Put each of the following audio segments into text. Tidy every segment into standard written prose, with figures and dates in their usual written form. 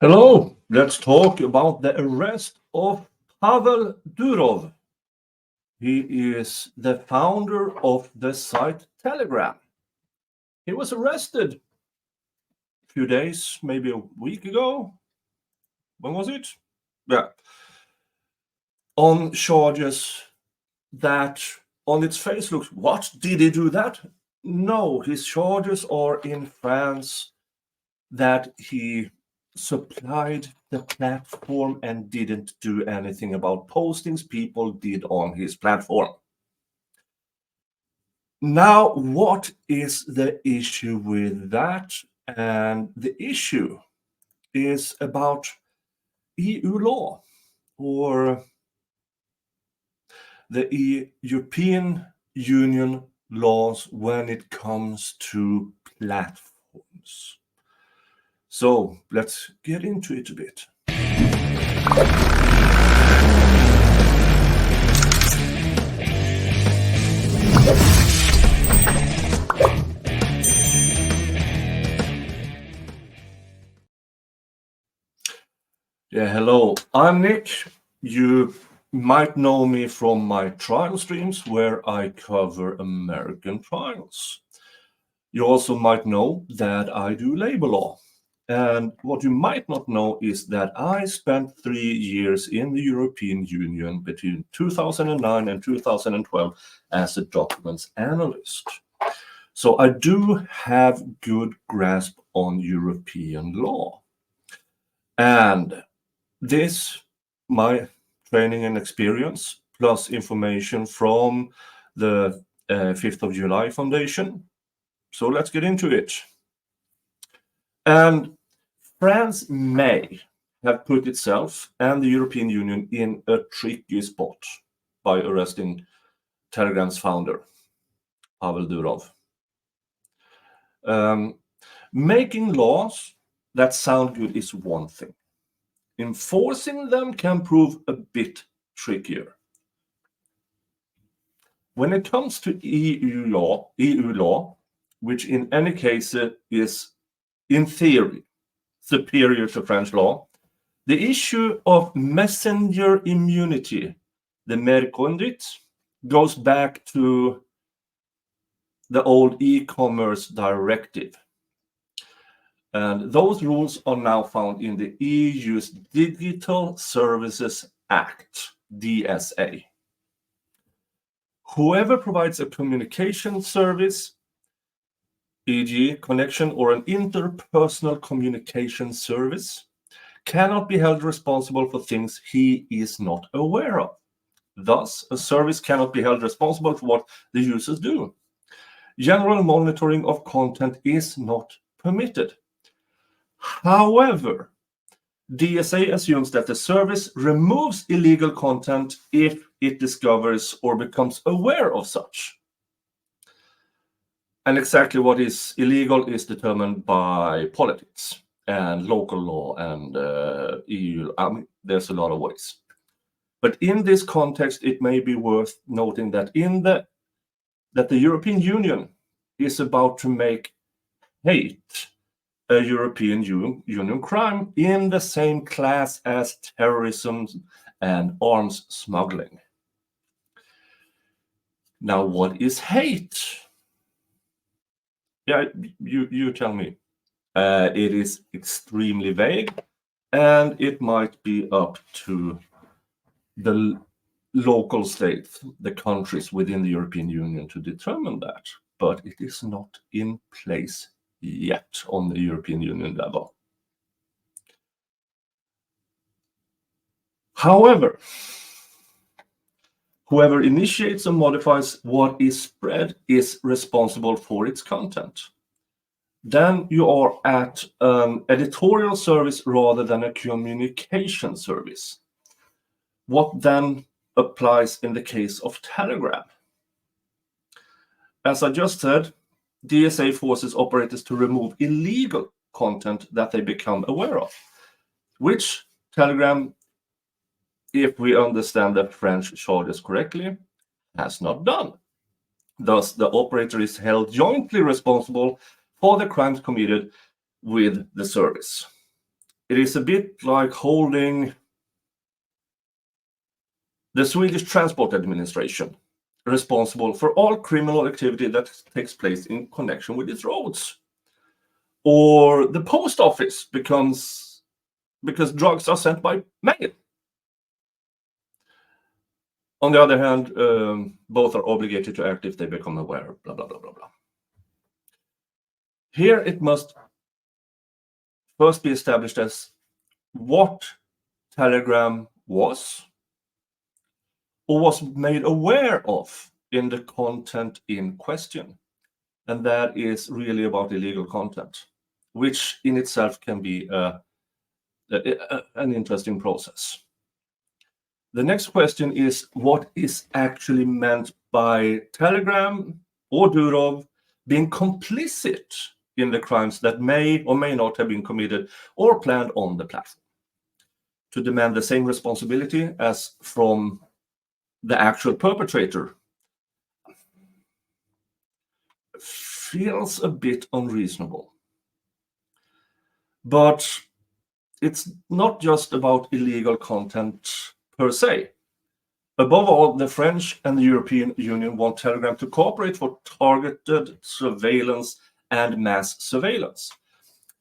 Hello, let's talk about the arrest of Pavel Durov. He is the founder of the site Telegram. He was arrested a few days, maybe a week ago. When was it? Yeah. On charges that on its face looks, what? Did he do that? No, his charges are in France that he supplied the platform and didn't do anything about postings people did on his platform. Now, what is the issue with that? And the issue is about EU law or the European Union laws when it comes to platforms. So let's get into it a bit. Yeah, hello, I'm Nick. You might know me from my trial streams where I cover American trials. You also might know that I do labor law. And what you might not know is that I spent 3 years in the European Union between 2009 and 2012 as a documents analyst. So I do have good grasp on European law. And this, my training and experience, plus information from the 5th of July Foundation. So let's get into it. And France may have put itself and the European Union in a tricky spot by arresting Telegram's founder, Pavel Durov. Making laws that sound good is one thing. Enforcing them can prove a bit trickier. When it comes to EU law, which in any case is, in theory, superior to French law, the issue of messenger immunity, the merconduit, goes back to the old e-commerce directive. And those rules are now found in the EU's Digital Services Act, DSA. Whoever provides a communication service, e.g. connection or an interpersonal communication service, cannot be held responsible for things he is not aware of. Thus, a service cannot be held responsible for what the users do. General monitoring of content is not permitted. However, DSA assumes that the service removes illegal content if it discovers or becomes aware of such. And exactly what is illegal is determined by politics and local law and EU. There's a lot of ways. But in this context, it may be worth noting that the European Union is about to make hate a European Union crime in the same class as terrorism and arms smuggling. Now, what is hate? Yeah, you tell me. It is extremely vague, and it might be up to the local states, the countries within the European Union to determine that. But it is not in place yet on the European Union level. However, whoever initiates and modifies what is spread is responsible for its content. Then you are at an editorial service rather than a communication service. What then applies in the case of Telegram? As I just said, DSA forces operators to remove illegal content that they become aware of, which Telegram, if we understand the French charges correctly, has not done. Thus, the operator is held jointly responsible for the crimes committed with the service. It is a bit like holding the Swedish Transport Administration responsible for all criminal activity that takes place in connection with its roads. Or the post office because drugs are sent by mail. On the other hand, both are obligated to act if they become aware, blah, blah, blah, blah, blah. Here it must first be established as what Telegram was or was made aware of in the content in question. And that is really about illegal content, which in itself can be an interesting process. The next question is what is actually meant by Telegram or Durov being complicit in the crimes that may or may not have been committed or planned on the platform. To demand the same responsibility as from the actual perpetrator feels a bit unreasonable. But it's not just about illegal content per se. Above all, the French and the European Union want Telegram to cooperate for targeted surveillance and mass surveillance.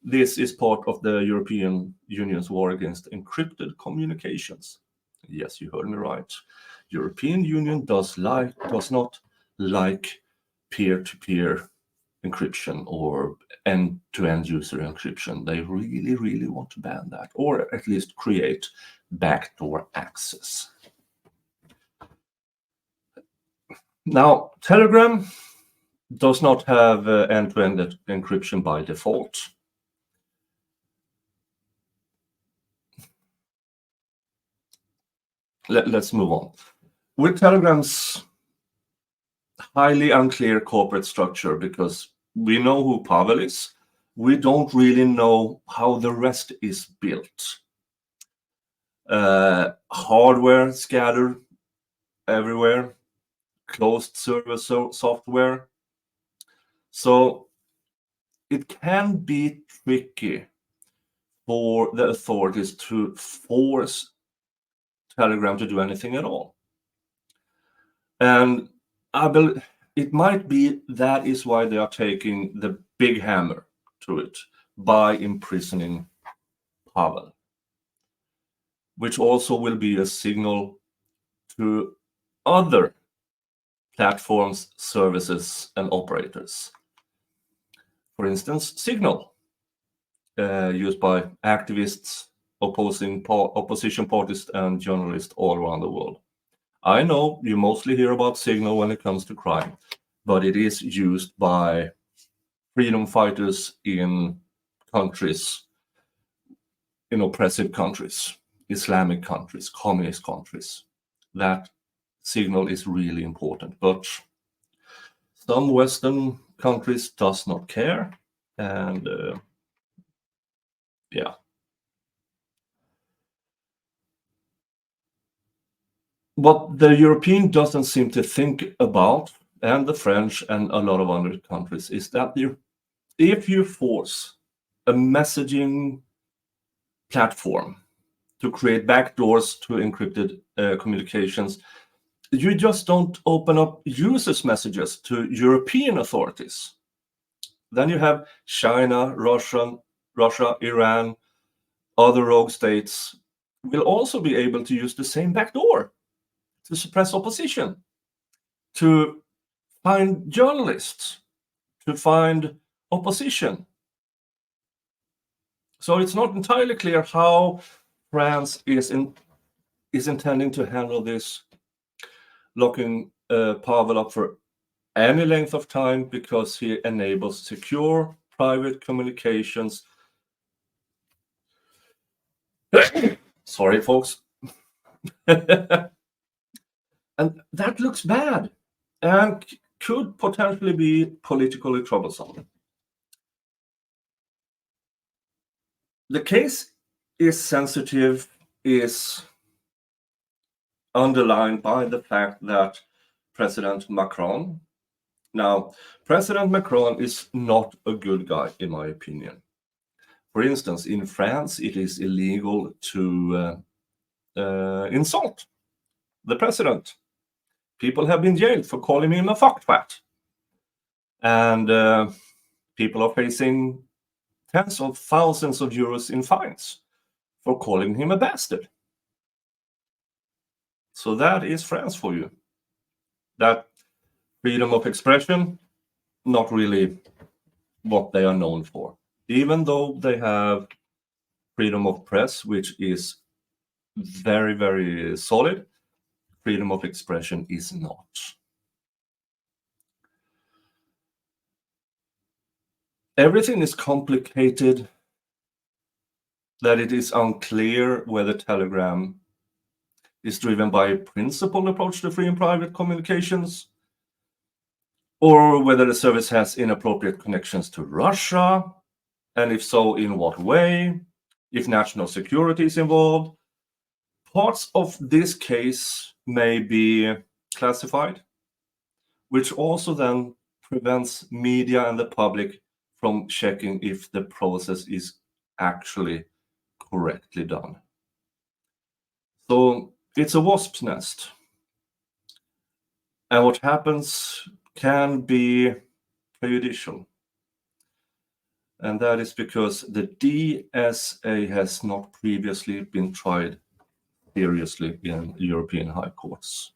This is part of the European Union's war against encrypted communications. Yes, you heard me right. European Union does not like peer-to-peer encryption or end-to-end user encryption. They really, really want to ban that, or at least create backdoor access. Now, Telegram does not have end-to-end encryption by default. Let's move on. With Telegram's highly unclear corporate structure, because we know who Pavel is, we don't really know how the rest is built. Hardware scattered everywhere, closed server software. So it can be tricky for the authorities to force Telegram to do anything at all. And I believe it might be that is why they are taking the big hammer to it by imprisoning Pavel, which also will be a signal to other platforms, services, and operators. For instance, Signal, used by activists, opposition parties, and journalists all around the world. I know you mostly hear about Signal when it comes to crime, but it is used by freedom fighters in countries, in oppressive countries, Islamic countries, communist countries. That Signal is really important, but some Western countries does not care, and yeah. What the European doesn't seem to think about, and the French and a lot of other countries, is that if you force a messaging platform to create backdoors to encrypted communications, you just don't open up users' messages to European authorities. Then you have China, Russia, Iran, other rogue states will also be able to use the same backdoor to suppress opposition, to find journalists, to find opposition. So it's not entirely clear how France is intending to handle this, locking Pavel up for any length of time, because he enables secure private communications. Sorry, folks. And that looks bad and could potentially be politically troublesome. The case is sensitive, is underlined by the fact that President Macron is not a good guy, in my opinion. For instance, in France, it is illegal to insult the president. People have been jailed for calling him a fucktwat. And people are facing tens of thousands of euros in fines for calling him a bastard. So that is France for you. That freedom of expression, not really what they are known for. Even though they have freedom of press, which is very, very solid, freedom of expression is not. Everything is complicated, that it is unclear whether Telegram is driven by a principled approach to free and private communications, or whether the service has inappropriate connections to Russia, and if so, in what way, if national security is involved. Parts of this case may be classified, which also then prevents media and the public from checking if the process is actually correctly done. So it's a wasp's nest. And what happens can be prejudicial. And that is because the DSA has not previously been tried seriously in European high courts.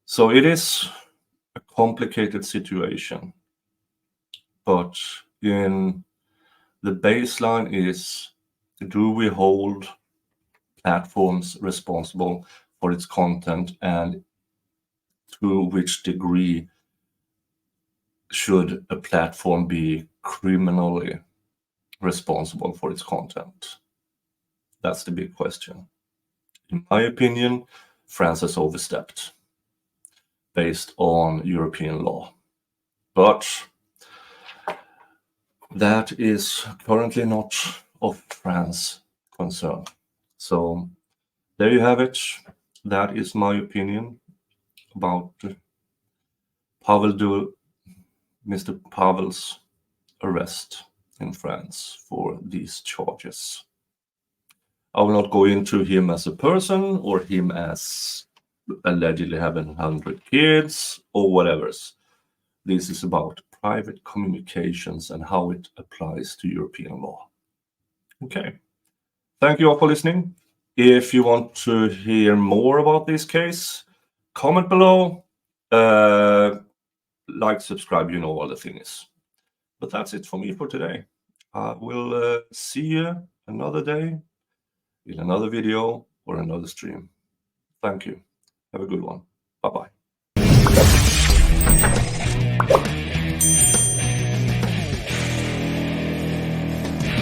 So it is a complicated situation. But in the baseline is, do we hold platforms responsible for its content, and to which degree should a platform be criminally responsible for its content? That's the big question. In my opinion, France has overstepped based on European law. But that is currently not of France's concern. So there you have it. That is my opinion about Mr. Pavel's arrest in France for these charges. I will not go into him as a person or him as allegedly having 100 kids or whatever. This is about private communications and how it applies to European law. Okay. Thank you all for listening. If you want to hear more about this case, comment below, like, subscribe, you know all the things. But that's it for me for today. I will see you another day in another video or another stream. Thank you. Have a good one.